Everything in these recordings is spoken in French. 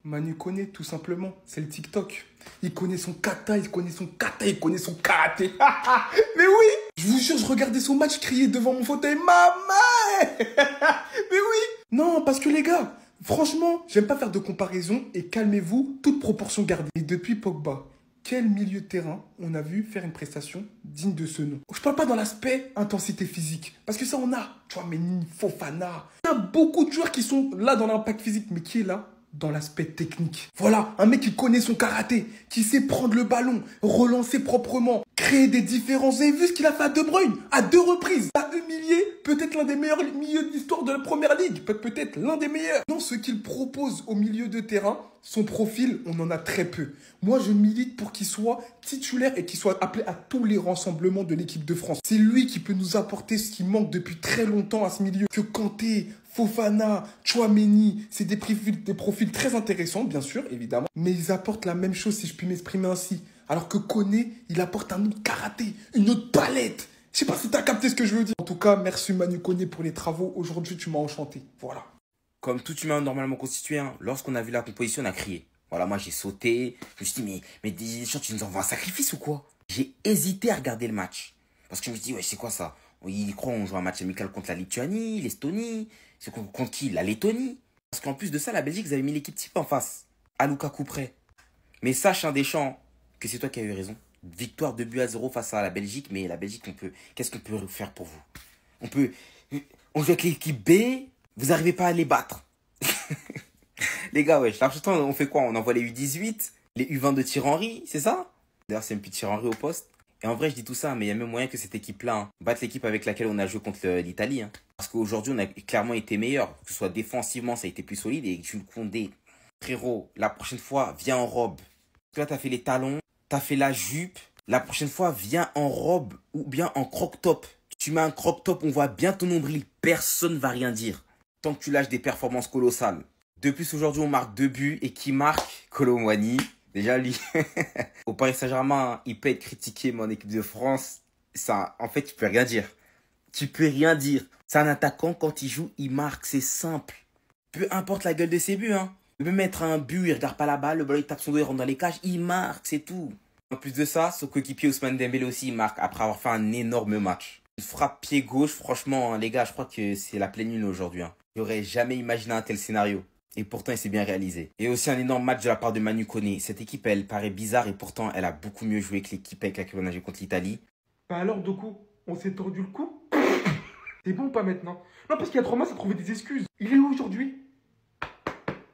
Manu connaît tout simplement, c'est le TikTok. Il connaît son kata, il connaît son kata, il connaît son karaté. Mais oui, je vous jure, je regardais son match crier devant mon fauteuil. Maman. Mais oui. Non, parce que les gars, franchement, j'aime pas faire de comparaison et calmez-vous, toute proportion gardée. Et depuis Pogba, quel milieu de terrain on a vu faire une prestation digne de ce nom? Je parle pas dans l'aspect intensité physique, parce que ça on a. Tu vois, Mendy, Fofana. Il y a beaucoup de joueurs qui sont là dans l'impact physique, mais qui est là dans l'aspect technique. Voilà, un mec qui connaît son karaté, qui sait prendre le ballon, relancer proprement, créer des différences. Vous avez vu ce qu'il a fait à De Bruyne, à 2 reprises. A humilié peut-être l'un des meilleurs milieux de l'histoire de la Première Ligue, peut-être l'un des meilleurs. Dans ce qu'il propose au milieu de terrain, son profil, on en a très peu. Moi, je milite pour qu'il soit titulaire et qu'il soit appelé à tous les rassemblements de l'équipe de France. C'est lui qui peut nous apporter ce qui manque depuis très longtemps à ce milieu. Que Kanté, Fofana, Tchouaméni, c'est des profils très intéressants, bien sûr, évidemment. Mais ils apportent la même chose, si je puis m'exprimer ainsi. Alors que Koné, il apporte un autre karaté, une autre palette. Je sais pas si tu as capté ce que je veux dire. En tout cas, merci Manu Koné pour les travaux. Aujourd'hui, tu m'as enchanté. Voilà. Comme tout humain normalement constitué, hein, lorsqu'on a vu la composition, on a crié. Voilà, moi j'ai sauté. Je me suis dit, mais Deschamps, tu nous envoies un sacrifice ou quoi? J'ai hésité à regarder le match. Parce que je me suis dit, ouais, c'est quoi ça? Il croit qu'on joue un match amical contre la Lituanie, l'Estonie. C'est contre qui? La Lettonie. Parce qu'en plus de ça, la Belgique, vous avez mis l'équipe type en face. À Lukaku près. Mais sache, Deschamps, que c'est toi qui as eu raison. Victoire 2-0 face à la Belgique. Mais la Belgique, qu'est-ce qu'on peut faire pour vous? On joue avec l'équipe B. Vous n'arrivez pas à les battre. Les gars, ouais, on fait quoi? On envoie les U18, les U20 de Thierry Henry, c'est ça? D'ailleurs, c'est un petit Thierry Henry au poste. Et en vrai, je dis tout ça, mais il y a même moyen que cette équipe-là batte l'équipe avec laquelle on a joué contre l'Italie. Hein. Parce qu'aujourd'hui, on a clairement été meilleur. Que ce soit défensivement, ça a été plus solide. Et Jules Koundé, frérot, la prochaine fois, viens en robe. Toi, t'as fait les talons, t'as fait la jupe. La prochaine fois, viens en robe ou bien en croc-top. Tu mets un croc-top, on voit bien ton nombril. Personne va rien dire. Tant que tu lâches des performances colossales. De plus, aujourd'hui, on marque 2 buts. Et qui marque? Kolo Muani. Déjà, lui, au Paris Saint-Germain, il peut être critiqué, mais en équipe de France, ça, en fait, tu peux rien dire. Tu peux rien dire. C'est un attaquant, quand il joue, il marque. C'est simple. Peu importe la gueule de ses buts, hein. Il peut mettre un but, il regarde pas la balle, le ballon, il tape son dos, il rentre dans les cages. Il marque, c'est tout. En plus de ça, son coéquipier Ousmane Dembélé aussi, il marque après avoir fait un énorme match. Une frappe pied gauche, franchement, hein, les gars, je crois que c'est la pleine lune aujourd'hui. Hein. J'aurais jamais imaginé un tel scénario. Et pourtant, il s'est bien réalisé. Et aussi un énorme match de la part de Manu Koné. Cette équipe, elle paraît bizarre et pourtant, elle a beaucoup mieux joué que l'équipe avec laquelle on a joué contre l'Italie. Bah alors, Doku, on s'est tordu le cou? C'est bon ou pas maintenant? Non, parce qu'il y a 3 mois, ça trouvait des excuses. Il est où aujourd'hui?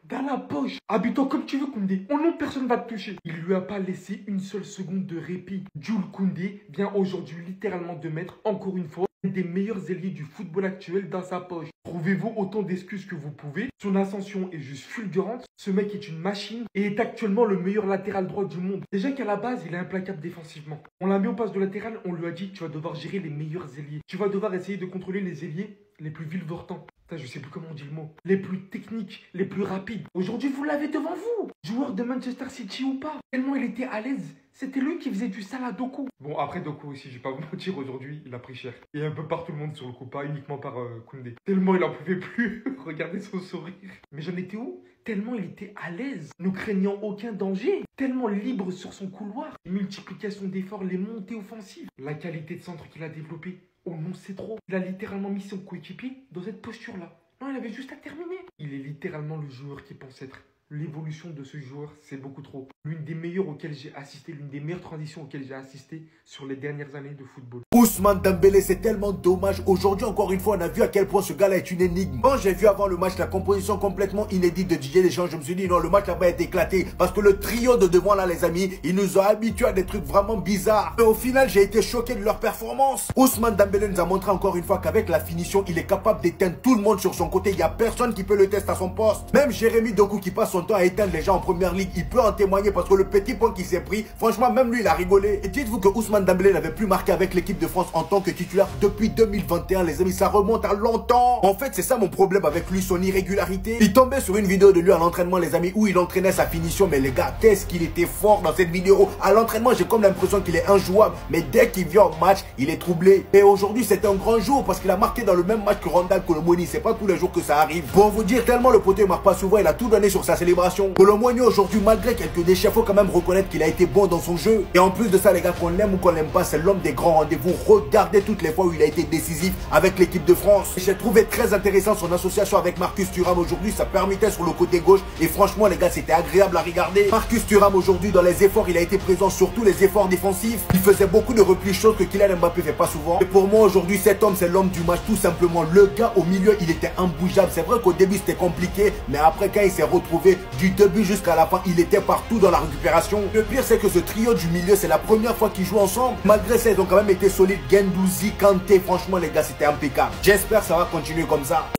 Dans la poche. Habite-toi comme tu veux, Koundé. Oh non, personne va te toucher. Il lui a pas laissé une seule seconde de répit. Jules Koundé vient aujourd'hui littéralement de mettre, encore une fois, un des meilleurs ailiers du football actuel dans sa poche. Trouvez-vous autant d'excuses que vous pouvez. Son ascension est juste fulgurante. Ce mec est une machine et est actuellement le meilleur latéral droit du monde. Déjà qu'à la base, il est implacable défensivement. On l'a mis au poste de latéral, on lui a dit tu vas devoir gérer les meilleurs ailiers. Tu vas devoir essayer de contrôler les ailiers les plus vilevoltants. Je sais plus comment on dit le mot. Les plus techniques, les plus rapides. Aujourd'hui, vous l'avez devant vous. Joueur de Manchester City ou pas. Tellement il était à l'aise. C'était lui qui faisait du sale à Doku. Bon, après Doku aussi, je vais pas vous mentir, aujourd'hui, il a pris cher. Et un peu par tout le monde sur le coup, pas uniquement par Koundé. Tellement il en pouvait plus. Regardez son sourire. Mais j'en étais où? Tellement il était à l'aise, ne craignant aucun danger. Tellement libre sur son couloir. Multiplication d'efforts, les montées offensives. La qualité de centre qu'il a développée. Oh non, c'est trop. Il a littéralement mis son coéquipier dans cette posture-là. Non, il avait juste à terminer. Il est littéralement le joueur qui pense être. L'évolution de ce joueur, c'est beaucoup trop. L'une des meilleures auxquelles j'ai assisté, l'une des meilleures transitions auxquelles j'ai assisté sur les dernières années de football. Ousmane Dembélé, c'est tellement dommage. Aujourd'hui, encore une fois, on a vu à quel point ce gars-là est une énigme. Quand j'ai vu avant le match la composition complètement inédite de Didier Deschamps, je me suis dit non, le match là-bas est éclaté. Parce que le trio de devant là, les amis, ils nous ont habitués à des trucs vraiment bizarres. Et au final, j'ai été choqué de leur performance. Ousmane Dembélé nous a montré encore une fois qu'avec la finition, il est capable d'éteindre tout le monde sur son côté. Il n'y a personne qui peut le tester à son poste. Même Jérémy Doku qui passe son temps à éteindre les gens en première ligue, il peut en témoigner parce que le petit point qu'il s'est pris, franchement, même lui, il a rigolé. Et dites-vous que Ousmane Dembélé n'avait plus marqué avec l'équipe de France en tant que titulaire depuis 2021, les amis, ça remonte à longtemps. En fait, c'est ça mon problème avec lui, son irrégularité. Il tombait sur une vidéo de lui à l'entraînement, les amis, où il entraînait sa finition, mais les gars, qu'est-ce qu'il était fort dans cette vidéo. À l'entraînement, j'ai comme l'impression qu'il est injouable, mais dès qu'il vient au match, il est troublé. Et aujourd'hui, c'est un grand jour parce qu'il a marqué dans le même match que Randal Kolo Muani. C'est pas tous les jours que ça arrive. Pour vous dire, tellement le poteau ne marque pas souvent, il a tout donné sur sa sélection célébration. Kolo Muani aujourd'hui, malgré quelques déchets, faut quand même reconnaître qu'il a été bon dans son jeu. Et en plus de ça, les gars, qu'on l'aime ou qu'on l'aime pas, c'est l'homme des grands rendez-vous. Regardez toutes les fois où il a été décisif avec l'équipe de France. J'ai trouvé très intéressant son association avec Marcus Thuram aujourd'hui, ça permettait sur le côté gauche. Et franchement, les gars, c'était agréable à regarder. Marcus Thuram aujourd'hui, dans les efforts, il a été présent sur tous les efforts défensifs. Il faisait beaucoup de replis, choses que Kylian Mbappé fait pas souvent. Et pour moi, aujourd'hui, cet homme, c'est l'homme du match, tout simplement. Le gars au milieu, il était imbougeable. C'est vrai qu'au début, c'était compliqué, mais après, quand il s'est retrouvé du début jusqu'à la fin, il était partout dans la récupération. Le pire, c'est que ce trio du milieu, c'est la première fois qu'ils jouent ensemble. Malgré ça, ils ont quand même été solides. Guendouzi, Kanté, franchement, les gars, c'était impeccable. J'espère que ça va continuer comme ça.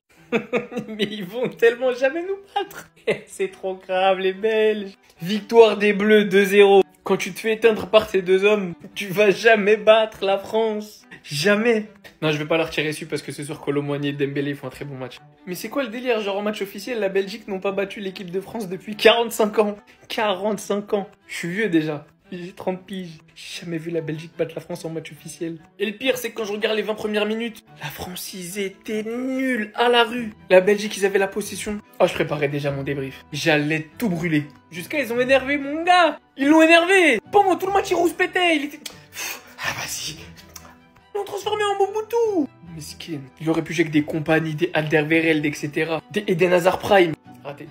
Mais ils vont tellement jamais nous battre. C'est trop grave, les Belges. Victoire des Bleus 2-0. Quand tu te fais éteindre par ces deux hommes, tu vas jamais battre la France. Jamais. Non, je vais pas leur tirer dessus parce que c'est sûr que Kolo Muani et Dembélé font un très bon match. Mais c'est quoi le délire? Genre en match officiel, la Belgique n'ont pas battu l'équipe de France depuis 45 ans. 45 ans. Je suis vieux déjà. J'ai 30 piges. J'ai jamais vu la Belgique battre la France en match officiel. Et le pire, c'est que quand je regarde les 20 premières minutes, la France, ils étaient nuls à la rue. La Belgique, ils avaient la possession. Oh, je préparais déjà mon débrief. J'allais tout brûler. Jusqu'à ils ont énervé mon gars. Ils l'ont énervé. Pendant tout le match, il rouspétait. Il était... Ah, vas-y. Ils l'ont transformé en Mobutu. Mesquin. Il aurait pu jouer avec des compagnies, des Alderweireld, etc. Et des Hazard Prime. Raté.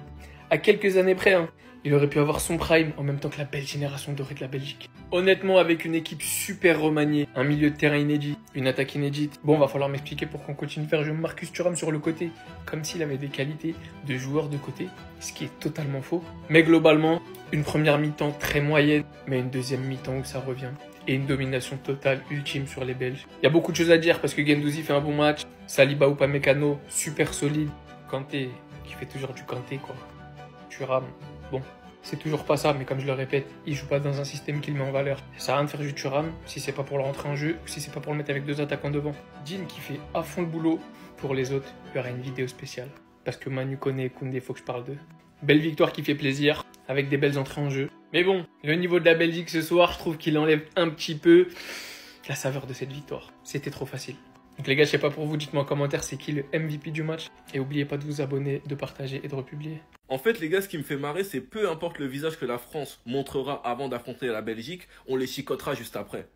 À quelques années près, hein. Il aurait pu avoir son prime en même temps que la belle génération dorée de la Belgique. Honnêtement, avec une équipe super remaniée, un milieu de terrain inédit, une attaque inédite. Bon, va falloir m'expliquer pour qu'on continue de faire jouer Marcus Thuram sur le côté, comme s'il avait des qualités de joueur de côté, ce qui est totalement faux. Mais globalement, une première mi-temps très moyenne, mais une deuxième mi-temps où ça revient. Et une domination totale ultime sur les Belges. Il y a beaucoup de choses à dire parce que Guendouzi fait un bon match, Saliba ou Upamecano, super solide. Kanté, qui fait toujours du Kanté quoi. Thuram. Bon, c'est toujours pas ça, mais comme je le répète, il joue pas dans un système qui le met en valeur. Ça sert à rien de faire du Thuram si c'est pas pour le rentrer en jeu ou si c'est pas pour le mettre avec deux attaquants devant. Dean qui fait à fond le boulot. Pour les autres, il y aura une vidéo spéciale. Parce que Manu Koné et Koundé, faut que je parle d'eux. Belle victoire qui fait plaisir, avec des belles entrées en jeu. Mais bon, le niveau de la Belgique ce soir, je trouve qu'il enlève un petit peu la saveur de cette victoire. C'était trop facile. Donc les gars, je sais pas pour vous, dites-moi en commentaire c'est qui le MVP du match. Et n'oubliez pas de vous abonner, de partager et de republier. En fait, les gars, ce qui me fait marrer, c'est peu importe le visage que la France montrera avant d'affronter la Belgique, on les chicotera juste après.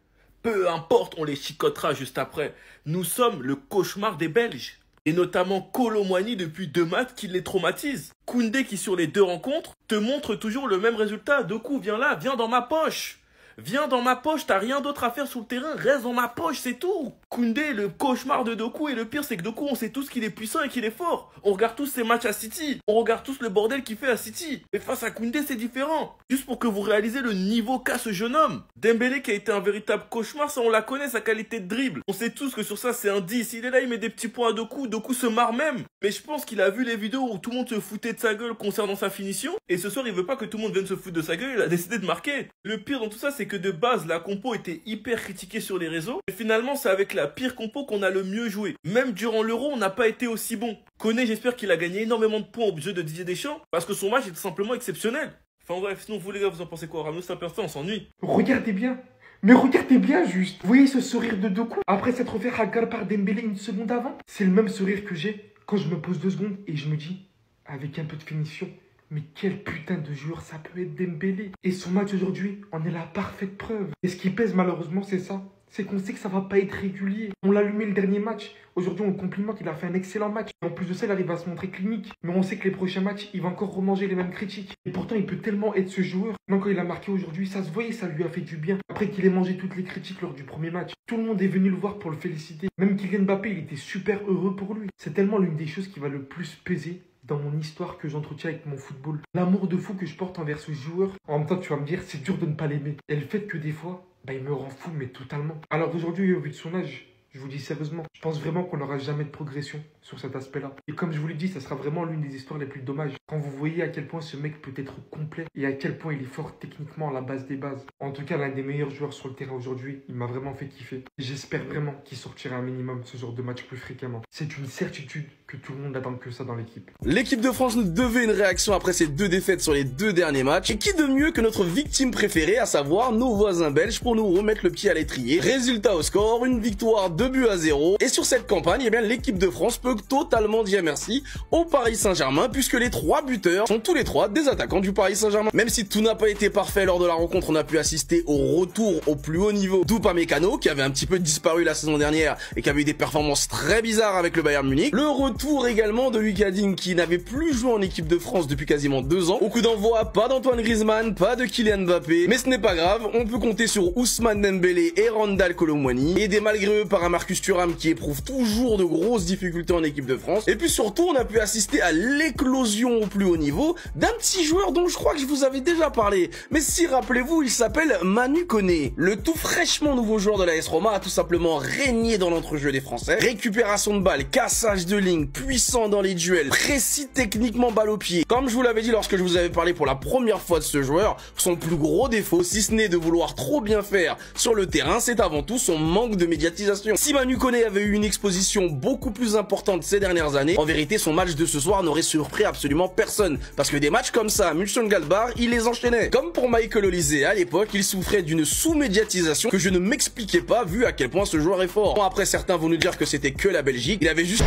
Peu importe, on les chicotera juste après. Nous sommes le cauchemar des Belges. Et notamment Kolo Muani depuis 2 matchs qui les traumatise. Koundé qui sur les 2 rencontres te montre toujours le même résultat. Doku, viens là, viens dans ma poche. Viens dans ma poche, t'as rien d'autre à faire sur le terrain, reste dans ma poche, c'est tout. Koundé, le cauchemar de Doku, et le pire c'est que Doku, on sait tous qu'il est puissant et qu'il est fort. On regarde tous ses matchs à City, on regarde tous le bordel qu'il fait à City. Mais face à Koundé, c'est différent. Juste pour que vous réalisez le niveau qu'a ce jeune homme. Dembélé qui a été un véritable cauchemar, ça on la connaît, sa qualité de dribble. On sait tous que sur ça c'est un 10, il est là, il met des petits points à Doku, Doku se marre même. Mais je pense qu'il a vu les vidéos où tout le monde se foutait de sa gueule concernant sa finition. Et ce soir, il veut pas que tout le monde vienne se foutre de sa gueule, il a décidé de marquer. Le pire dans tout ça, c'est que de base, la compo était hyper critiquée sur les réseaux. Et finalement, c'est avec la pire compo qu'on a le mieux joué. Même durant l'Euro, on n'a pas été aussi bon. Koné, j'espère qu'il a gagné énormément de points au jeu de Didier Deschamps, parce que son match était simplement exceptionnel. Enfin bref, sinon vous les gars, vous en pensez quoi? Ramenez ça un peu, on s'ennuie. Regardez bien. Mais regardez bien juste. Vous voyez ce sourire de Doku après s'être fait hagar par Dembélé une seconde avant? C'est le même sourire que j'ai quand je me pose 2 secondes et je me dis, avec un peu de finition, mais quel putain de joueur ça peut être Dembélé. Et son match aujourd'hui en est la parfaite preuve. Et ce qui pèse malheureusement, c'est ça. C'est qu'on sait que ça va pas être régulier. On l'a allumé le dernier match. Aujourd'hui, on le complimente, il a fait un excellent match. Et en plus de ça, il arrive à se montrer clinique. Mais on sait que les prochains matchs, il va encore remanger les mêmes critiques. Et pourtant, il peut tellement être ce joueur. Même quand il a marqué aujourd'hui, ça se voyait, ça lui a fait du bien. Après qu'il ait mangé toutes les critiques lors du premier match. Tout le monde est venu le voir pour le féliciter. Même Kylian Mbappé, il était super heureux pour lui. C'est tellement l'une des choses qui va le plus peser dans mon histoire que j'entretiens avec mon football. L'amour de fou que je porte envers ce joueur. En même temps, tu vas me dire, c'est dur de ne pas l'aimer. Et le fait que des fois, il me rend fou, mais totalement. Alors aujourd'hui, au vu de son âge, je vous dis sérieusement, je pense vraiment qu'on n'aura jamais de progression sur cet aspect-là. Et comme je vous l'ai dit, ça sera vraiment l'une des histoires les plus dommages. Quand vous voyez à quel point ce mec peut être complet et à quel point il est fort techniquement à la base des bases. En tout cas, l'un des meilleurs joueurs sur le terrain aujourd'hui, il m'a vraiment fait kiffer. J'espère vraiment qu'il sortira un minimum ce genre de match plus fréquemment. C'est une certitude que tout le monde n'attend que ça dans l'équipe. L'équipe de France nous devait une réaction après ces 2 défaites sur les 2 derniers matchs. Et qui de mieux que notre victime préférée, à savoir nos voisins belges, pour nous remettre le pied à l'étrier. Résultat au score, une victoire 2 2-0. Et sur cette campagne, eh bien, l'équipe de France peut totalement dire merci au Paris Saint-Germain puisque les 3 buteurs sont tous les 3 des attaquants du Paris Saint-Germain. Même si tout n'a pas été parfait lors de la rencontre, on a pu assister au retour au plus haut niveau d'Upamecano qui avait un petit peu disparu la saison dernière et qui avait eu des performances très bizarres avec le Bayern Munich. Le retour également de Lucas Digne qui n'avait plus joué en équipe de France depuis quasiment 2 ans. Au coup d'envoi, pas d'Antoine Griezmann, pas de Kylian Mbappé, mais ce n'est pas grave, on peut compter sur Ousmane Dembélé et Randal Kolo Muani, aidés malgré eux par un Marcus Thuram qui éprouve toujours de grosses difficultés en équipe de France. Et puis surtout, on a pu assister à l'éclosion au plus haut niveau d'un petit joueur dont je crois que je vous avais déjà parlé. Mais si rappelez-vous, il s'appelle Manu Koné. Le tout fraîchement nouveau joueur de l'AS Roma a tout simplement régné dans l'entrejeu des Français. Récupération de balles, cassage de ligne, puissant dans les duels, précis techniquement balle au pied. Comme je vous l'avais dit lorsque je vous avais parlé pour la première fois de ce joueur, son plus gros défaut, si ce n'est de vouloir trop bien faire sur le terrain, c'est avant tout son manque de médiatisation. Si Manu Koné avait eu une exposition beaucoup plus importante ces dernières années, en vérité son match de ce soir n'aurait surpris absolument personne. Parce que des matchs comme ça à Mönchengladbach, il les enchaînait. Comme pour Michael Olise à l'époque, il souffrait d'une sous-médiatisation que je ne m'expliquais pas vu à quel point ce joueur est fort. Bon, après certains vont nous dire que c'était que la Belgique, il avait juste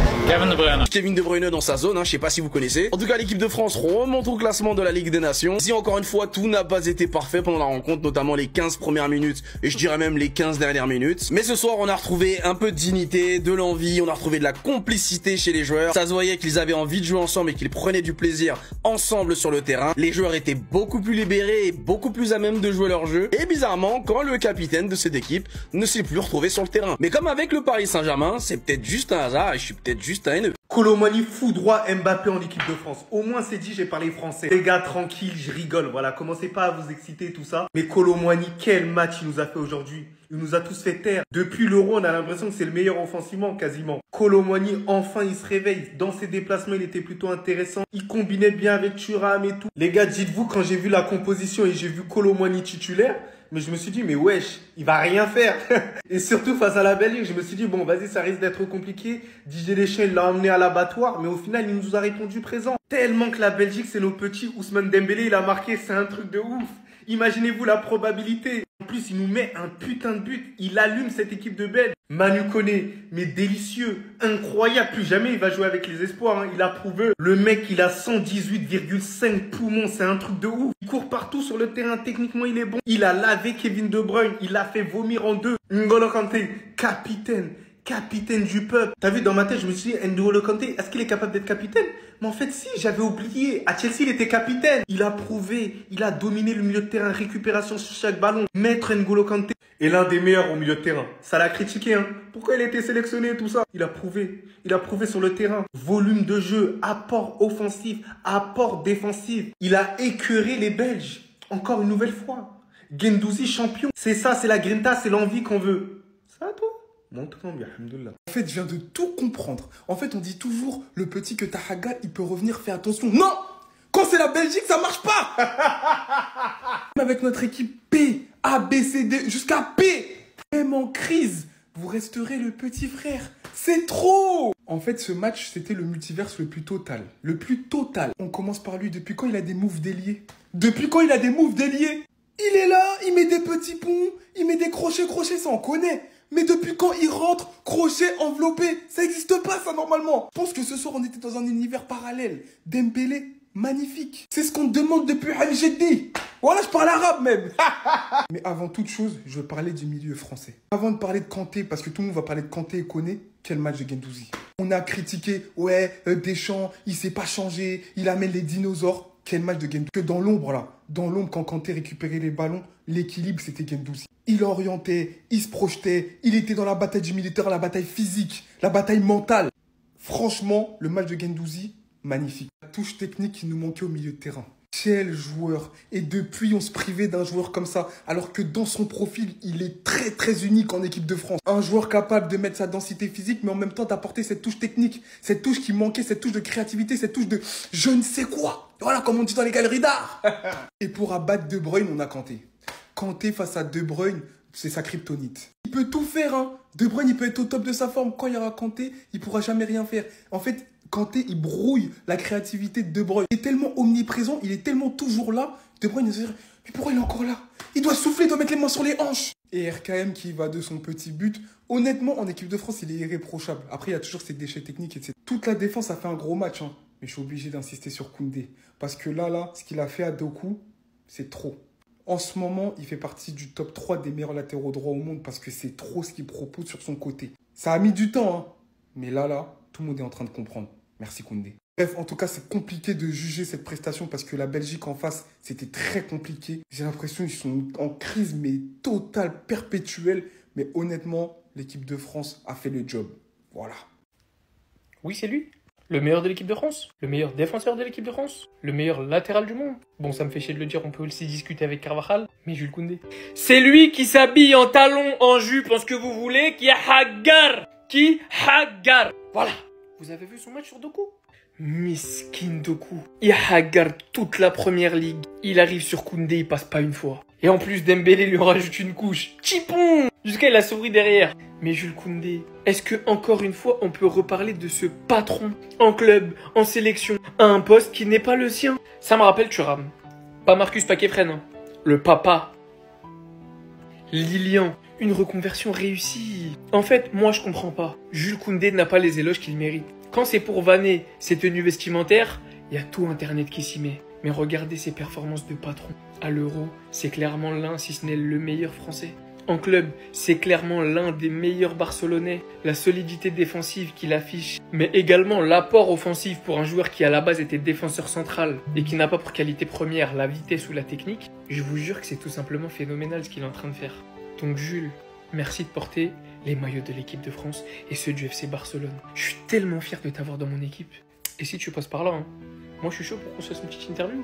Kevin De Bruyne dans sa zone, je sais pas si vous connaissez. En tout cas, l'équipe de France remonte au classement de la Ligue des Nations. Si encore une fois tout n'a pas été parfait pendant la rencontre, notamment les 15 premières minutes et je dirais même les 15 dernières minutes. Mais ce soir, on a retrouvé un peu de dignité, de l'envie, on a retrouvé de la complicité chez les joueurs. Ça se voyait qu'ils avaient envie de jouer ensemble et qu'ils prenaient du plaisir ensemble sur le terrain. Les joueurs étaient beaucoup plus libérés et beaucoup plus à même de jouer leur jeu. Et bizarrement, quand le capitaine de cette équipe ne s'est plus retrouvé sur le terrain. Mais comme avec le Paris Saint-Germain, c'est peut-être juste un hasard et je suis peut-être juste un haineux. Kolo Muani foudroie Mbappé en équipe de France. Au moins c'est dit, j'ai parlé français. Les gars, tranquille, je rigole. Voilà, commencez pas à vous exciter tout ça. Mais Kolo Muani, quel match il nous a fait aujourd'hui. Il nous a tous fait taire. Depuis l'Euro, on a l'impression que c'est le meilleur offensivement, quasiment. Kolo Muani, enfin, il se réveille. Dans ses déplacements, il était plutôt intéressant. Il combinait bien avec Thuram et tout. Les gars, dites-vous, quand j'ai vu la composition et j'ai vu Kolo Muani titulaire, mais je me suis dit, mais wesh, il va rien faire. Et surtout face à la Belgique, je me suis dit, bon, vas-y, ça risque d'être compliqué. Didier Deschamps, il l'a emmené à l'abattoir, mais au final, il nous a répondu présent. Tellement que la Belgique, c'est nos petits. Ousmane Dembélé, il a marqué, c'est un truc de ouf. Imaginez-vous la probabilité. En plus, il nous met un putain de but. Il allume cette équipe de Belges. Manu Koné, mais délicieux, incroyable. Plus jamais il va jouer avec les espoirs. Il a prouvé. Le mec, il a 118,5 poumons. C'est un truc de ouf. Il court partout sur le terrain. Techniquement, il est bon. Il a lavé Kevin De Bruyne. Il l'a fait vomir en deux. N'Golo Kanté, capitaine du peuple. T'as vu, dans ma tête, je me suis dit, N'Golo Kanté, est-ce qu'il est capable d'être capitaine? Mais en fait, si, j'avais oublié. À Chelsea, il était capitaine. Il a prouvé, il a dominé le milieu de terrain, récupération sur chaque ballon. Maître N'Golo Kanté est l'un des meilleurs au milieu de terrain. Ça l'a critiqué, hein. Pourquoi il a été sélectionné et tout ça? Il a prouvé sur le terrain. Volume de jeu, apport offensif, apport défensif. Il a écœuré les Belges. Encore une nouvelle fois. Guendouzi champion. C'est ça, c'est la grinta, c'est l'envie qu'on veut. Ça, toi? Montre-moi bien, alhamdoulilah. En fait, je viens de tout comprendre. En fait, on dit toujours, le petit que Tahaga, il peut revenir, fais attention. Non! Quand c'est la Belgique, ça marche pas! Même avec notre équipe P, A, B, C, D, jusqu'à P, même en crise, vous resterez le petit frère. C'est trop! En fait, ce match, c'était le multiverse le plus total. Le plus total. On commence par lui. Depuis quand il a des moves déliés? Depuis quand il a des moves déliés? Il est là, il met des petits ponts, il met des crochets, ça on connaît. Mais depuis quand il rentre, crochet, enveloppé? Ça n'existe pas, ça, normalement. Je pense que ce soir, on était dans un univers parallèle. Dembélé, magnifique. C'est ce qu'on demande depuis Al-Jeddi. Voilà, je parle arabe, même. Mais avant toute chose, je veux parler du milieu français. Avant de parler de Kanté, parce que tout le monde va parler de Kanté et Koné, quel match de Guendouzi. On a critiqué, ouais, Deschamps, il s'est pas changé, il amène les dinosaures. Quel match de Guendouzi. Que dans l'ombre, là, dans l'ombre, quand Kanté récupérait les ballons, l'équilibre, c'était Guendouzi. Il orientait, il se projetait, il était dans la bataille du militaire, la bataille physique, la bataille mentale. Franchement, le match de Guendouzi, magnifique. La touche technique qui nous manquait au milieu de terrain. Quel joueur. Et depuis, on se privait d'un joueur comme ça, alors que dans son profil, il est très très unique en équipe de France. Un joueur capable de mettre sa densité physique, mais en même temps d'apporter cette touche technique, cette touche qui manquait, cette touche de créativité, cette touche de je ne sais quoi. Voilà, comme on dit dans les galeries d'art. Et pour abattre De Bruyne, on a Kanté. Kanté face à De Bruyne, c'est sa kryptonite. Il peut tout faire, hein. De Bruyne, il peut être au top de sa forme. Quand il y aura Kanté, il pourra jamais rien faire. En fait, Kanté, il brouille la créativité de De Bruyne. Il est tellement omniprésent, il est tellement toujours là. De Bruyne, il se dit, mais pourquoi il est encore là? Il doit souffler, il doit mettre les mains sur les hanches. Et RKM qui va de son petit but. Honnêtement, en équipe de France, il est irréprochable. Après, il y a toujours ses déchets techniques, etc. Toute la défense a fait un gros match. Hein. Mais je suis obligé d'insister sur Koundé. Parce que là, ce qu'il a fait à Doku, c'est trop. En ce moment, il fait partie du top 3 des meilleurs latéraux droits au monde parce que c'est trop ce qu'il propose sur son côté. Ça a mis du temps, hein. Mais là, tout le monde est en train de comprendre. Merci Koundé. Bref, en tout cas, c'est compliqué de juger cette prestation parce que la Belgique en face, c'était très compliqué. J'ai l'impression qu'ils sont en crise, mais totale, perpétuelle. Mais honnêtement, l'équipe de France a fait le job. Voilà. Oui, c'est lui. Le meilleur de l'équipe de France. Le meilleur défenseur de l'équipe de France. Le meilleur latéral du monde. Bon, ça me fait chier de le dire, on peut aussi discuter avec Carvajal, mais Jules Koundé. C'est lui qui s'habille en talons, en jupe, en ce que vous voulez, qui est hagar. Qui hagar. Voilà. Vous avez vu son match sur Doku? Miskin Doku. Il hagar toute la première ligue. Il arrive sur Koundé, il passe pas une fois. Et en plus, Dembélé lui rajoute une couche. Chipon! Jusqu'à il a souri derrière. Mais Jules Koundé, est-ce que encore une fois on peut reparler de ce patron en club, en sélection, à un poste qui n'est pas le sien? Ça me rappelle Thuram. Pas Marcus Paquet-Fresne, hein. Le papa. Lilian. Une reconversion réussie. En fait, moi je comprends pas. Jules Koundé n'a pas les éloges qu'il mérite. Quand c'est pour vanner ses tenues vestimentaires, il y a tout Internet qui s'y met. Mais regardez ses performances de patron. À l'Euro, c'est clairement l'un, si ce n'est le meilleur français. En club, c'est clairement l'un des meilleurs Barcelonais. La solidité défensive qu'il affiche, mais également l'apport offensif pour un joueur qui à la base était défenseur central et qui n'a pas pour qualité première la vitesse ou la technique, je vous jure que c'est tout simplement phénoménal ce qu'il est en train de faire. Donc Jules, merci de porter les maillots de l'équipe de France et ceux du FC Barcelone. Je suis tellement fier de t'avoir dans mon équipe. Et si tu passes par là, hein, moi je suis chaud pour qu'on se fasse une petite interview.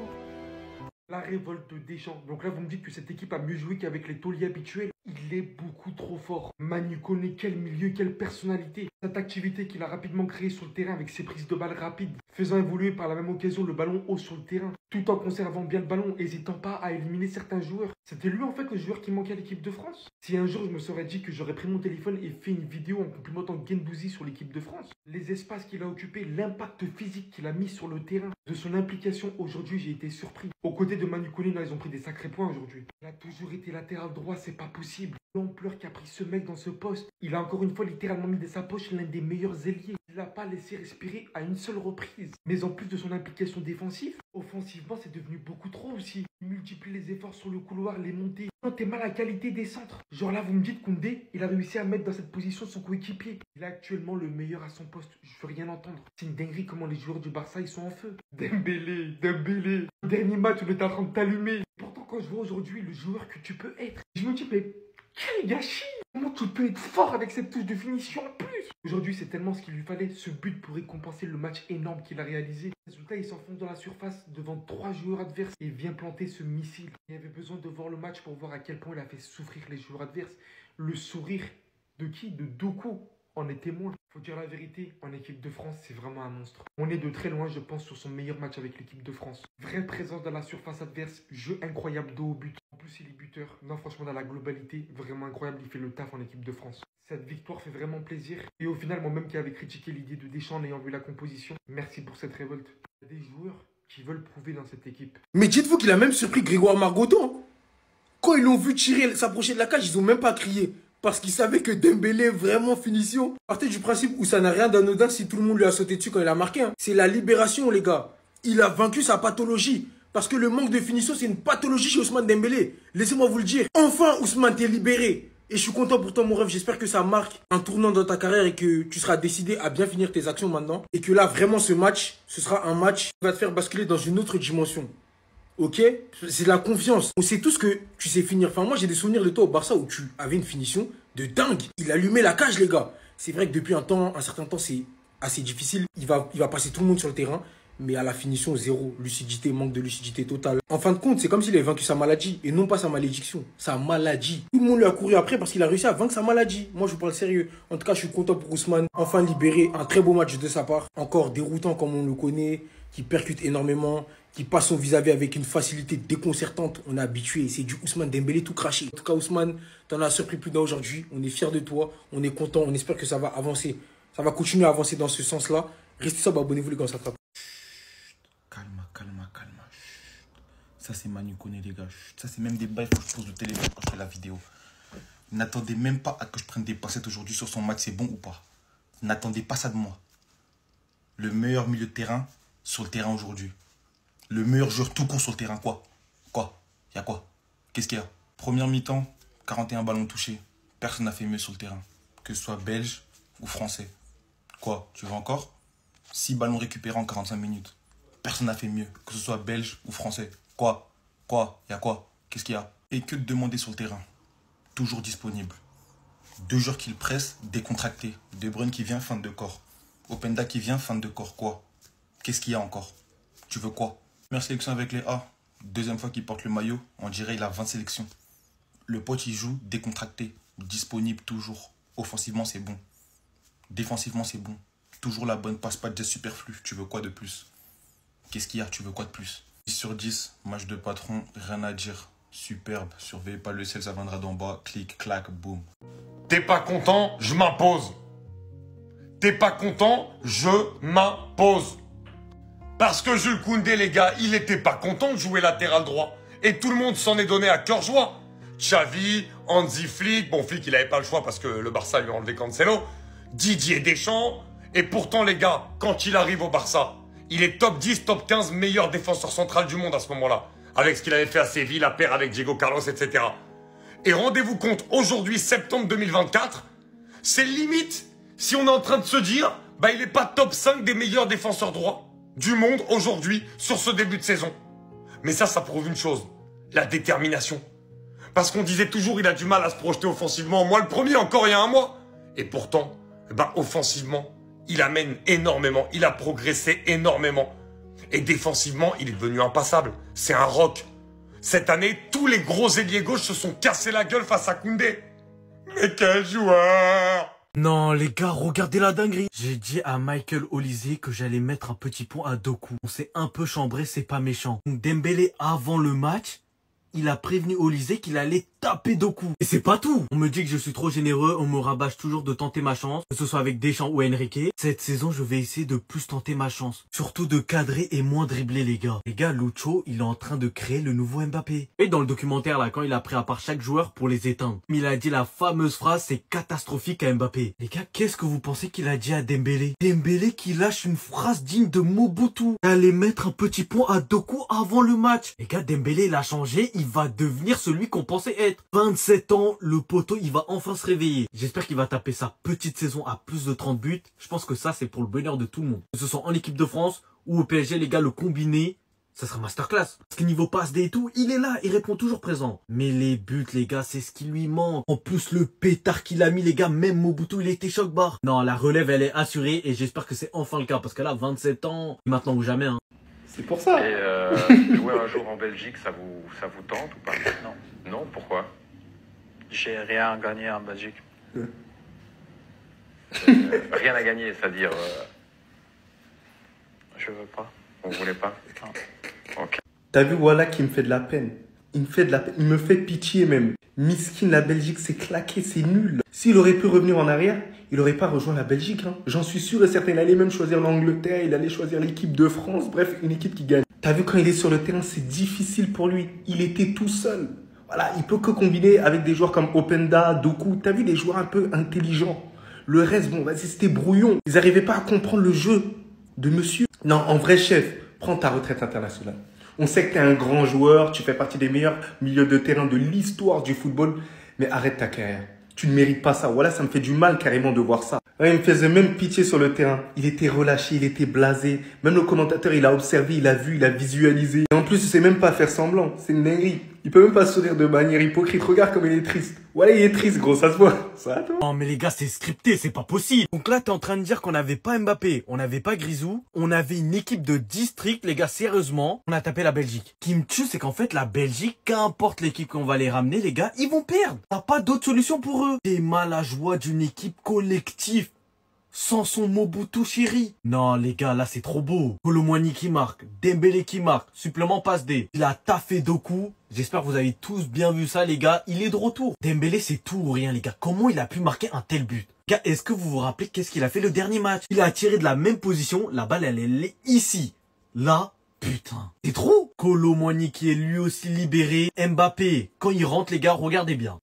La révolte de Deschamps. Donc là, vous me dites que cette équipe a mieux joué qu'avec les tauliers habituels. Il est beaucoup trop fort. Manu connaît quel milieu, quelle personnalité. Cette activité qu'il a rapidement créée sur le terrain avec ses prises de balles rapides, faisant évoluer par la même occasion le ballon haut sur le terrain, tout en conservant bien le ballon, n'hésitant pas à éliminer certains joueurs. C'était lui en fait le joueur qui manquait à l'équipe de France. Si un jour je me serais dit que j'aurais pris mon téléphone et fait une vidéo en complimentant Guendouzi sur l'équipe de France, les espaces qu'il a occupés, l'impact physique qu'il a mis sur le terrain, de son implication aujourd'hui, j'ai été surpris. Aux côtés de Manu Koné, ils ont pris des sacrés points aujourd'hui. Il a toujours été latéral droit, c'est pas possible. L'ampleur qu'a pris ce mec dans ce poste, il a encore une fois littéralement mis de sa poche l'un des meilleurs ailiers. Il l'a pas laissé respirer à une seule reprise. Mais en plus de son implication défensive, offensivement c'est devenu beaucoup trop aussi. Il multiplie les efforts sur le couloir, les montées. Notez mal la qualité des centres. Genre là vous me dites Koundé, il a réussi à mettre dans cette position son coéquipier. Il est actuellement le meilleur à son poste, je veux rien entendre. C'est une dinguerie comment les joueurs du Barça ils sont en feu. Dembélé. Le dernier match on était en train de t'allumer. Pourtant quand je vois aujourd'hui le joueur que tu peux être, je me dis mais quel gâchis! Comment tu peux être fort avec cette touche de finition en plus? Aujourd'hui, c'est tellement ce qu'il lui fallait. Ce but pour récompenser le match énorme qu'il a réalisé. Résultat, il s'enfonce dans la surface devant 3 joueurs adverses et vient planter ce missile. Il avait besoin de voir le match pour voir à quel point il a fait souffrir les joueurs adverses. Le sourire de qui? De Doku en est témoin. Faut dire la vérité, en équipe de France, c'est vraiment un monstre. On est de très loin, je pense, sur son meilleur match avec l'équipe de France. Vraie présence dans la surface adverse, jeu incroyable de haut but. En plus, il est buteur. Non, franchement, dans la globalité, vraiment incroyable, il fait le taf en équipe de France. Cette victoire fait vraiment plaisir. Et au final, moi-même qui avais critiqué l'idée de Deschamps en ayant vu la composition, merci pour cette révolte. Il y a des joueurs qui veulent prouver dans cette équipe. Mais dites-vous qu'il a même surpris Grégoire Margoton. Hein. Quand ils l'ont vu tirer, s'approcher de la cage, ils ont même pas crié. Parce qu'ils savaient que Dembélé est vraiment finition. Partez du principe où ça n'a rien d'anodin si tout le monde lui a sauté dessus quand il a marqué. Hein. C'est la libération, les gars. Il a vaincu sa pathologie. Parce que le manque de finition, c'est une pathologie chez Ousmane Dembélé. Laissez-moi vous le dire. Enfin, Ousmane, t'es libéré. Et je suis content pour toi, mon rêve. J'espère que ça marque un tournant dans ta carrière et que tu seras décidé à bien finir tes actions maintenant. Et que là, vraiment, ce match, ce sera un match qui va te faire basculer dans une autre dimension. Ok? C'est de la confiance. On sait tous que tu sais finir. Enfin, moi, j'ai des souvenirs de toi au Barça où tu avais une finition de dingue. Il allumait la cage, les gars. C'est vrai que depuis un certain temps, c'est assez difficile. Il va passer tout le monde sur le terrain. Mais à la finition, zéro. Lucidité, manque de lucidité totale. En fin de compte, c'est comme s'il avait vaincu sa maladie. Et non pas sa malédiction. Sa maladie. Tout le monde lui a couru après parce qu'il a réussi à vaincre sa maladie. Moi, je vous parle sérieux. En tout cas, je suis content pour Ousmane. Enfin libéré. Un très beau match de sa part. Encore déroutant comme on le connaît. Qui percute énormément. Qui passe son vis-à-vis avec une facilité déconcertante. On est habitué. C'est du Ousmane Dembélé tout craché. En tout cas, Ousmane, t'en as surpris plus d'un aujourd'hui. On est fiers de toi. On est content. On espère que ça va avancer. Ça va continuer à avancer dans ce sens-là. Restez sobre, abonnez-vous les gars, on s'attrape. Calme. Ça, c'est Manu Koné, les gars. Ça, c'est même des bails, faut que je pose le téléphone quand je fais la vidéo. N'attendez même pas à que je prenne des passettes aujourd'hui sur son match, c'est bon ou pas. N'attendez pas ça de moi. Le meilleur milieu de terrain sur le terrain aujourd'hui. Le meilleur joueur tout court sur le terrain, quoi? Y a quoi? Qu'est-ce qu'il y a? Première mi-temps, 41 ballons touchés. Personne n'a fait mieux sur le terrain. Que ce soit belge ou français. Quoi? Tu veux encore? 6 ballons récupérés en 45 minutes. Personne n'a fait mieux. Que ce soit belge ou français. Quoi? Y a quoi? Qu'est-ce qu'il y a? Et que de demander sur le terrain? Toujours disponible. 2 joueurs qui le pressent, décontractés. De Bruyne qui vient, fin de corps. Openda qui vient, fin de corps. Quoi? Qu'est-ce qu'il y a encore? Tu veux quoi? Première sélection avec les A. Deuxième fois qu'il porte le maillot, on dirait il a 20 sélections. Le pote, il joue décontracté. Disponible toujours. Offensivement, c'est bon. Défensivement, c'est bon. Toujours la bonne passe, pas de geste superflu. Tu veux quoi de plus? Qu'est-ce qu'il y a? Tu veux quoi de plus? 10 sur 10, match de patron, rien à dire. Superbe, surveillez pas le ciel, ça viendra d'en bas. Clic, clac, boum. T'es pas content, je m'impose. T'es pas content, je m'impose. Parce que Jules Koundé, les gars, il était pas content de jouer latéral droit. Et tout le monde s'en est donné à cœur joie. Xavi, Hansi Flick, bon Flick il avait pas le choix parce que le Barça lui a enlevé Cancelo. Didier Deschamps. Et pourtant les gars, quand il arrive au Barça, il est top 10, top 15 meilleur défenseur central du monde à ce moment-là. Avec ce qu'il avait fait à Séville, la paire avec Diego Carlos, etc. Et rendez-vous compte, aujourd'hui, septembre 2024, c'est limite si on est en train de se dire, bah il est pas top 5 des meilleurs défenseurs droits du monde aujourd'hui sur ce début de saison. Mais ça prouve une chose, la détermination. Parce qu'on disait toujours il a du mal à se projeter offensivement, moi le premier encore il y a un mois. Et pourtant, bah offensivement, il amène énormément, il a progressé énormément. Et défensivement, il est devenu impassable. C'est un roc. Cette année, tous les gros ailiers gauches se sont cassés la gueule face à Koundé. Mais quel joueur! Non les gars, regardez la dinguerie. J'ai dit à Michael Olise que j'allais mettre un petit point à Doku. On s'est un peu chambré, c'est pas méchant. Donc Dembélé avant le match, il a prévenu Olise qu'il allait taper Doku. Et c'est pas tout. On me dit que je suis trop généreux, on me rabâche toujours de tenter ma chance, que ce soit avec Deschamps ou Enrique. Cette saison, je vais essayer de plus tenter ma chance. Surtout de cadrer et moins dribbler les gars. Les gars, Lucho, il est en train de créer le nouveau Mbappé. Et dans le documentaire là, quand il a pris à part chaque joueur pour les éteindre, il a dit la fameuse phrase, c'est catastrophique à Mbappé. Les gars, qu'est-ce que vous pensez qu'il a dit à Dembélé? Dembélé qui lâche une phrase digne de Mobutu. Allez mettre un petit point à Doku avant le match. Les gars, Dembélé, il a changé, il va devenir celui qu'on pensait être. 27 ans, le poteau, il va enfin se réveiller. J'espère qu'il va taper sa petite saison à plus de 30 buts. Je pense que ça, c'est pour le bonheur de tout le monde. Que ce soit en équipe de France ou au PSG, les gars, le combiné, ça sera masterclass. Parce que niveau passe D et tout, il est là, il répond toujours présent. Mais les buts, les gars, c'est ce qui lui manque. En plus, le pétard qu'il a mis, les gars, même Mobutu, il était choc-barre. Non, la relève, elle est assurée et j'espère que c'est enfin le cas. Parce que là, 27 ans, maintenant ou jamais, hein. C'est pour ça. Et jouer un jour en Belgique, ça vous tente ou pas? Non. Non, pourquoi? J'ai rien à gagner en Belgique. Rien à gagner, c'est-à-dire... Je veux pas. Vous voulez pas? Non. Ok. T'as vu, voilà qui me fait de la peine. Il me fait de la peine. Il me fait pitié même. Miskin, la Belgique, c'est claqué, c'est nul. S'il aurait pu revenir en arrière, il aurait pas rejoint la Belgique. Hein. J'en suis sûr et certain. Il allait même choisir l'Angleterre, il allait choisir l'équipe de France. Bref, une équipe qui gagne. T'as vu, quand il est sur le terrain, c'est difficile pour lui. Il était tout seul. Voilà, il peut que combiner avec des joueurs comme Openda, Doku. T'as vu, des joueurs un peu intelligents. Le reste, bon, vas-y, c'était brouillon. Ils n'arrivaient pas à comprendre le jeu de monsieur. Non, en vrai, chef, prends ta retraite internationale. On sait que tu es un grand joueur, tu fais partie des meilleurs milieux de terrain de l'histoire du football, mais arrête ta carrière. Tu ne mérites pas ça. Voilà, ça me fait du mal carrément de voir ça. Ouais, il me faisait même pitié sur le terrain. Il était relâché, il était blasé. Même le commentateur, il a observé, il a vu, il a visualisé. Et en plus, il sait même pas faire semblant. C'est une dinguerie. Il peut même pas sourire de manière hypocrite. Regarde comme il est triste. Voilà, il est triste, gros, ça se voit. Ça, toi. Non mais les gars, c'est scripté, c'est pas possible. Donc là, t'es en train de dire qu'on n'avait pas Mbappé, on n'avait pas Grisou, on avait une équipe de district, les gars, sérieusement, on a tapé la Belgique. Ce qui me tue, c'est qu'en fait, la Belgique, qu'importe l'équipe qu'on va les ramener, les gars, ils vont perdre. T'as pas d'autre solution pour eux. T'es mal à joie d'une équipe collective. Sans son Mobutu chéri. Non les gars, là c'est trop beau. Kolo Muani qui marque, Dembélé qui marque, supplément passe D. Il a taffé Doku. J'espère que vous avez tous bien vu ça les gars. Il est de retour. Dembélé c'est tout ou rien les gars. Comment il a pu marquer un tel but? Gars, est-ce que vous vous rappelez qu'est-ce qu'il a fait le dernier match? Il a tiré de la même position, la balle elle est ici. Là, putain, c'est trop. Kolo Muani qui est lui aussi libéré. Mbappé, quand il rentre les gars, regardez bien.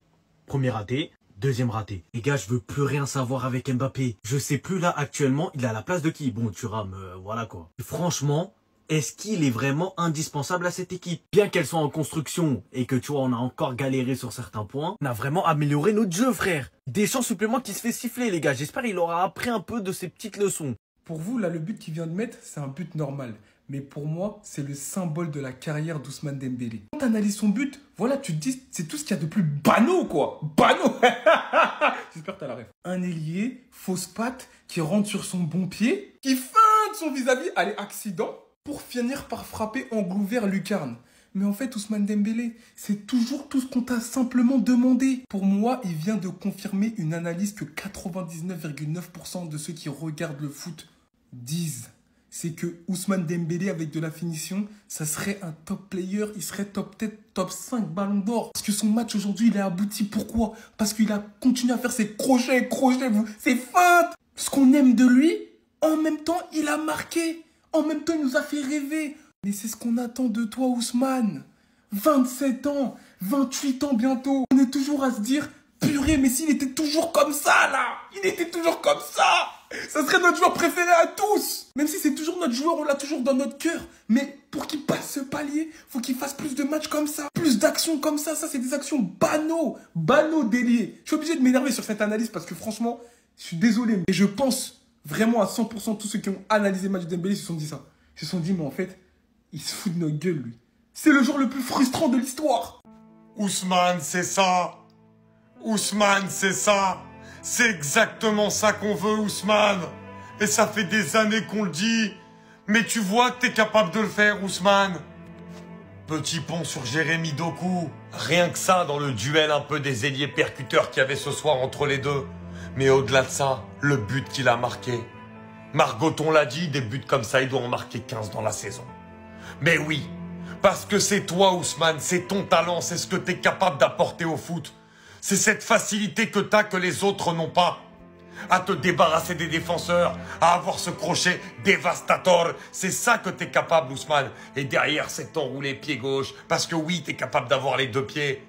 Premier raté, deuxième raté. Les gars, je veux plus rien savoir avec Mbappé. Je sais plus là actuellement, il a la place de qui? Bon, Thuram, voilà quoi. Et franchement, est-ce qu'il est vraiment indispensable à cette équipe? Bien qu'elle soit en construction et que tu vois, on a encore galéré sur certains points, on a vraiment amélioré notre jeu, frère. Des champs supplémentaires qui se fait siffler, les gars. J'espère qu'il aura appris un peu de ces petites leçons. Pour vous, là, le but qu'il vient de mettre, c'est un but normal. Mais pour moi, c'est le symbole de la carrière d'Ousmane Dembélé. Quand tu analyses son but, voilà, tu te dis, c'est tout ce qu'il y a de plus banaux, quoi. Banaux. J'espère que tu as la ref. Un ailier, fausse patte, qui rentre sur son bon pied, qui feinte son vis-à-vis, allez, accident, pour finir par frapper angle ouvert lucarne. Mais en fait, Ousmane Dembélé, c'est toujours tout ce qu'on t'a simplement demandé. Pour moi, il vient de confirmer une analyse que 99,9% de ceux qui regardent le foot disent. C'est que Ousmane Dembélé, avec de la finition, ça serait un top player. Il serait peut-être top 5 ballon d'or. Parce que son match aujourd'hui, il est abouti. Pourquoi? Parce qu'il a continué à faire ses crochets, ses feintes. Ce qu'on aime de lui, en même temps, il a marqué. En même temps, il nous a fait rêver. Mais c'est ce qu'on attend de toi, Ousmane. 27 ans, 28 ans bientôt. On est toujours à se dire, purée, mais s'il était toujours comme ça, là. Il était toujours comme ça. Ça serait notre joueur préféré à tous. Même si c'est toujours notre joueur, on l'a toujours dans notre cœur. Mais pour qu'il passe ce palier, faut qu'il fasse plus de matchs comme ça. Plus d'actions comme ça. Ça, c'est des actions banaux déliés. Je suis obligé de m'énerver sur cette analyse parce que franchement, je suis désolé. Mais je pense vraiment à 100% tous ceux qui ont analysé le match de Dembélé se sont dit ça. Ils se sont dit, mais en fait, il se fout de notre gueule, lui. C'est le joueur le plus frustrant de l'histoire. Ousmane, c'est ça. Ousmane, c'est ça. C'est exactement ça qu'on veut, Ousmane. Et ça fait des années qu'on le dit. Mais tu vois que t'es capable de le faire, Ousmane. Petit pont sur Jérémy Doku. Rien que ça dans le duel un peu des ailiers percuteurs qu'il y avait ce soir entre les deux. Mais au-delà de ça, le but qu'il a marqué. Margoton l'a dit, des buts comme ça, il doit en marquer 15 dans la saison. Mais oui, parce que c'est toi, Ousmane, c'est ton talent, c'est ce que t'es capable d'apporter au foot. C'est cette facilité que t'as que les autres n'ont pas. À te débarrasser des défenseurs, à avoir ce crochet dévastateur. C'est ça que t'es capable, Ousmane. Et derrière, c'est t'enrouler pied gauche. Parce que oui, t'es capable d'avoir les deux pieds.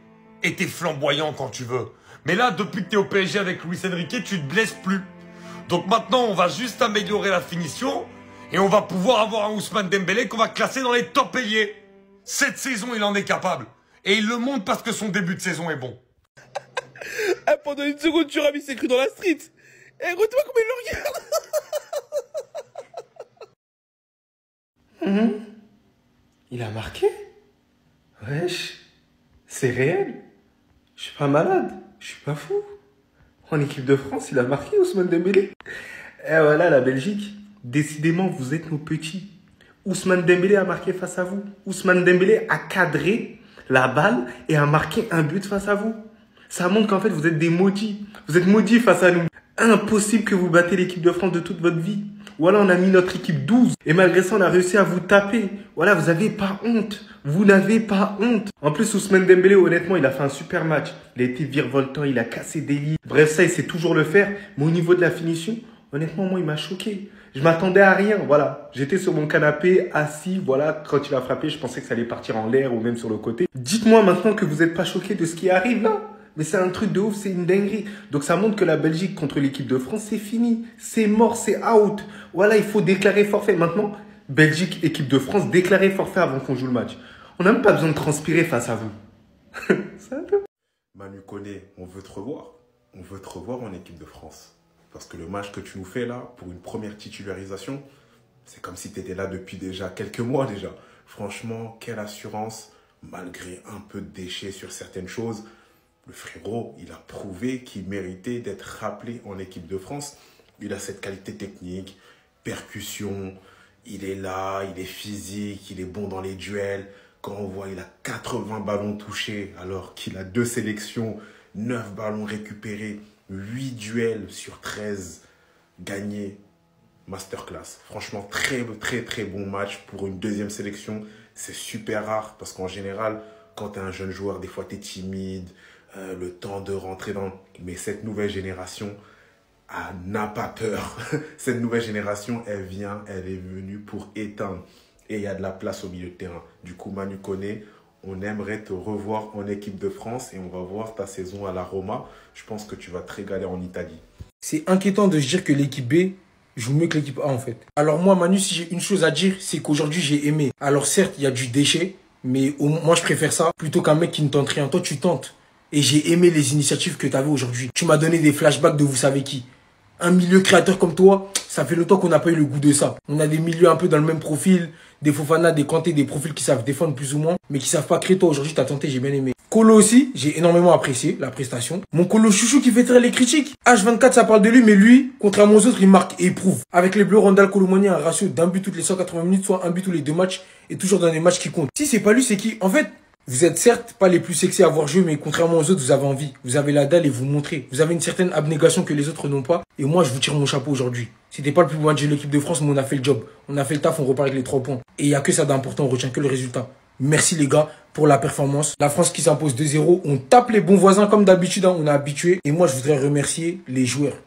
Et t'es flamboyant quand tu veux. Mais là, depuis que t'es au PSG avec Luis Enrique, tu te blesses plus. Donc maintenant, on va juste améliorer la finition. Et on va pouvoir avoir un Ousmane Dembélé qu'on va classer dans les top ailiers. Cette saison, il en est capable. Et il le montre parce que son début de saison est bon. Pendant une seconde, Thuram s'est cru dans la street. Et regarde-moi comment il le regarde. Il a marqué? Wesh, c'est réel. Je suis pas malade, je suis pas fou. En équipe de France, il a marqué Ousmane Dembélé. Et voilà la Belgique. Décidément, vous êtes nos petits. Ousmane Dembélé a marqué face à vous. Ousmane Dembélé a cadré la balle et a marqué un but face à vous. Ça montre qu'en fait, vous êtes des maudits. Vous êtes maudits face à nous. Impossible que vous battez l'équipe de France de toute votre vie. Voilà, on a mis notre équipe 12. Et malgré ça, on a réussi à vous taper. Voilà, vous n'avez pas honte. Vous n'avez pas honte. En plus, Ousmane Dembélé, honnêtement, il a fait un super match. Il a été virevoltant, il a cassé des lits. Bref, ça, il sait toujours le faire. Mais au niveau de la finition, honnêtement, moi, il m'a choqué. Je m'attendais à rien, voilà. J'étais sur mon canapé, assis, voilà. Quand il a frappé, je pensais que ça allait partir en l'air ou même sur le côté. Dites-moi maintenant que vous n'êtes pas choqué de ce qui arrive là. Mais c'est un truc de ouf, c'est une dinguerie. Donc ça montre que la Belgique contre l'équipe de France, c'est fini. C'est mort, c'est out. Voilà, il faut déclarer forfait. Maintenant, Belgique, équipe de France, déclarer forfait avant qu'on joue le match. On n'a même pas besoin de transpirer face à vous. Manu Koné, on veut te revoir. On veut te revoir en équipe de France. Parce que le match que tu nous fais là, pour une première titularisation, c'est comme si tu étais là depuis déjà quelques mois déjà. Franchement, quelle assurance, malgré un peu de déchets sur certaines choses. Le frérot, il a prouvé qu'il méritait d'être rappelé en équipe de France. Il a cette qualité technique, percussion, il est là, il est physique, il est bon dans les duels. Quand on voit, il a 80 ballons touchés alors qu'il a 2 sélections, 9 ballons récupérés, 8 duels sur 13 gagnés. Masterclass. Franchement, très bon match pour une deuxième sélection. C'est super rare parce qu'en général, quand tu es un jeune joueur, des fois tu es timide, le temps de rentrer dans... Mais cette nouvelle génération Ah, n'a pas peur. Cette nouvelle génération, elle est venue pour éteindre. Et il y a de la place au milieu de terrain. Du coup, Manu Koné, on aimerait te revoir en équipe de France et on va voir ta saison à la Roma. Je pense que tu vas te régaler en Italie. C'est inquiétant de se dire que l'équipe B joue mieux que l'équipe A en fait. Alors moi, Manu, si j'ai une chose à dire, c'est qu'aujourd'hui, j'ai aimé. Alors certes, il y a du déchet, mais moi, je préfère ça plutôt qu'un mec qui ne tente rien. Toi, tu tentes. Et j'ai aimé les initiatives que tu avais aujourd'hui. Tu m'as donné des flashbacks de vous savez qui. Un milieu créateur comme toi, ça fait longtemps qu'on n'a pas eu le goût de ça. On a des milieux un peu dans le même profil, des Fofana, des Kanté, des profils qui savent défendre plus ou moins, mais qui savent pas créer. Toi, aujourd'hui, tu as tenté, j'ai bien aimé. Colo aussi, j'ai énormément apprécié la prestation. Mon Colo chouchou qui fait très les critiques. H24, ça parle de lui, mais lui, contrairement aux autres, il marque et il prouve. Avec les Bleus, Randall Colomoni a un ratio d'un but toutes les 180 minutes, soit un but tous les 2 matchs, et toujours dans des matchs qui comptent. Si c'est pas lui, c'est qui? En fait, vous êtes certes pas les plus sexy à voir jouer, mais contrairement aux autres, vous avez envie. Vous avez la dalle et vous montrez. Vous avez une certaine abnégation que les autres n'ont pas. Et moi, je vous tire mon chapeau aujourd'hui. C'était pas le plus bon match de l'équipe de France, mais on a fait le job. On a fait le taf, on repart avec les 3 points. Et il y a que ça d'important, on retient que le résultat. Merci les gars pour la performance. La France qui s'impose 2-0. On tape les bons voisins comme d'habitude, hein, on a habitué. Et moi, je voudrais remercier les joueurs.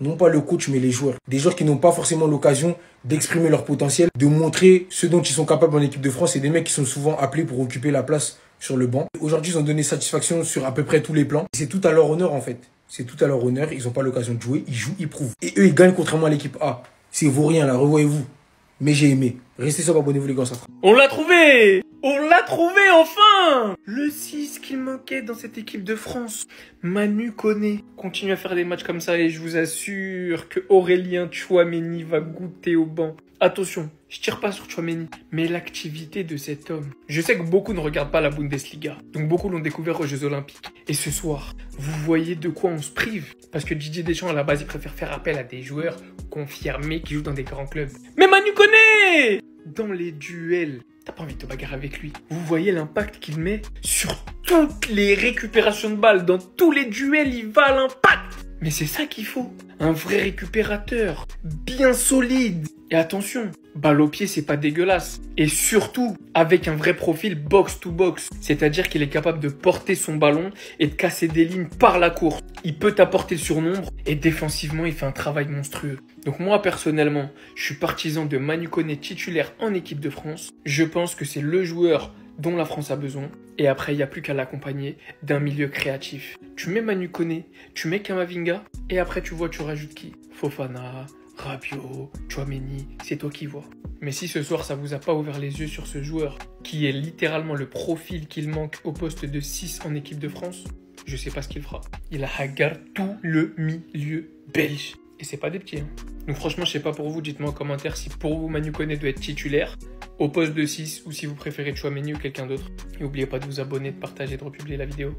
Non pas le coach, mais les joueurs. Des joueurs qui n'ont pas forcément l'occasion d'exprimer leur potentiel, de montrer ce dont ils sont capables en équipe de France. Et des mecs qui sont souvent appelés pour occuper la place sur le banc. Aujourd'hui, ils ont donné satisfaction sur à peu près tous les plans. C'est tout à leur honneur, en fait. C'est tout à leur honneur. Ils n'ont pas l'occasion de jouer. Ils jouent, ils prouvent. Et eux, ils gagnent contrairement à l'équipe A. C'est vaurien, là. Revoyez-vous. Mais j'ai aimé. Restez sur, abonnez-vous, les gars. Ça sera. On l'a trouvé! On l'a trouvé enfin! Le 6 qu'il manquait dans cette équipe de France. Manu Koné. Continue à faire des matchs comme ça et je vous assure que Aurélien Tchouaméni va goûter au banc. Attention, je tire pas sur Tchouaméni, mais l'activité de cet homme. Je sais que beaucoup ne regardent pas la Bundesliga, donc beaucoup l'ont découvert aux Jeux Olympiques. Et ce soir, vous voyez de quoi on se prive. Parce que Didier Deschamps, à la base, il préfère faire appel à des joueurs confirmés qui jouent dans des grands clubs. Mais Manu Koné! Dans les duels, t'as pas envie de te bagarrer avec lui. Vous voyez l'impact qu'il met sur toutes les récupérations de balles. Dans tous les duels, il va à l'impact. Mais c'est ça qu'il faut. Un vrai récupérateur, bien solide. Et attention, balle au pied, c'est pas dégueulasse. Et surtout, avec un vrai profil box-to-box. C'est-à-dire qu'il est capable de porter son ballon et de casser des lignes par la course. Il peut t'apporter le surnombre et défensivement, il fait un travail monstrueux. Donc moi, personnellement, je suis partisan de Manu Koné titulaire en équipe de France. Je pense que c'est le joueur dont la France a besoin. Et après, il n'y a plus qu'à l'accompagner d'un milieu créatif. Tu mets Manu Koné, tu mets Kamavinga, et après, tu vois, tu rajoutes qui? Fofana, Rabiot, Tchouaméni, c'est toi qui vois. Mais si ce soir, ça vous a pas ouvert les yeux sur ce joueur, qui est littéralement le profil qu'il manque au poste de 6 en équipe de France, je sais pas ce qu'il fera. Il a hagar tout le milieu belge. Et c'est pas des petits. Hein. Donc franchement, je sais pas pour vous, dites-moi en commentaire si pour vous Manu Koné doit être titulaire au poste de 6 ou si vous préférez Tchouaméni ou quelqu'un d'autre. Et n'oubliez pas de vous abonner, de partager, de republier la vidéo.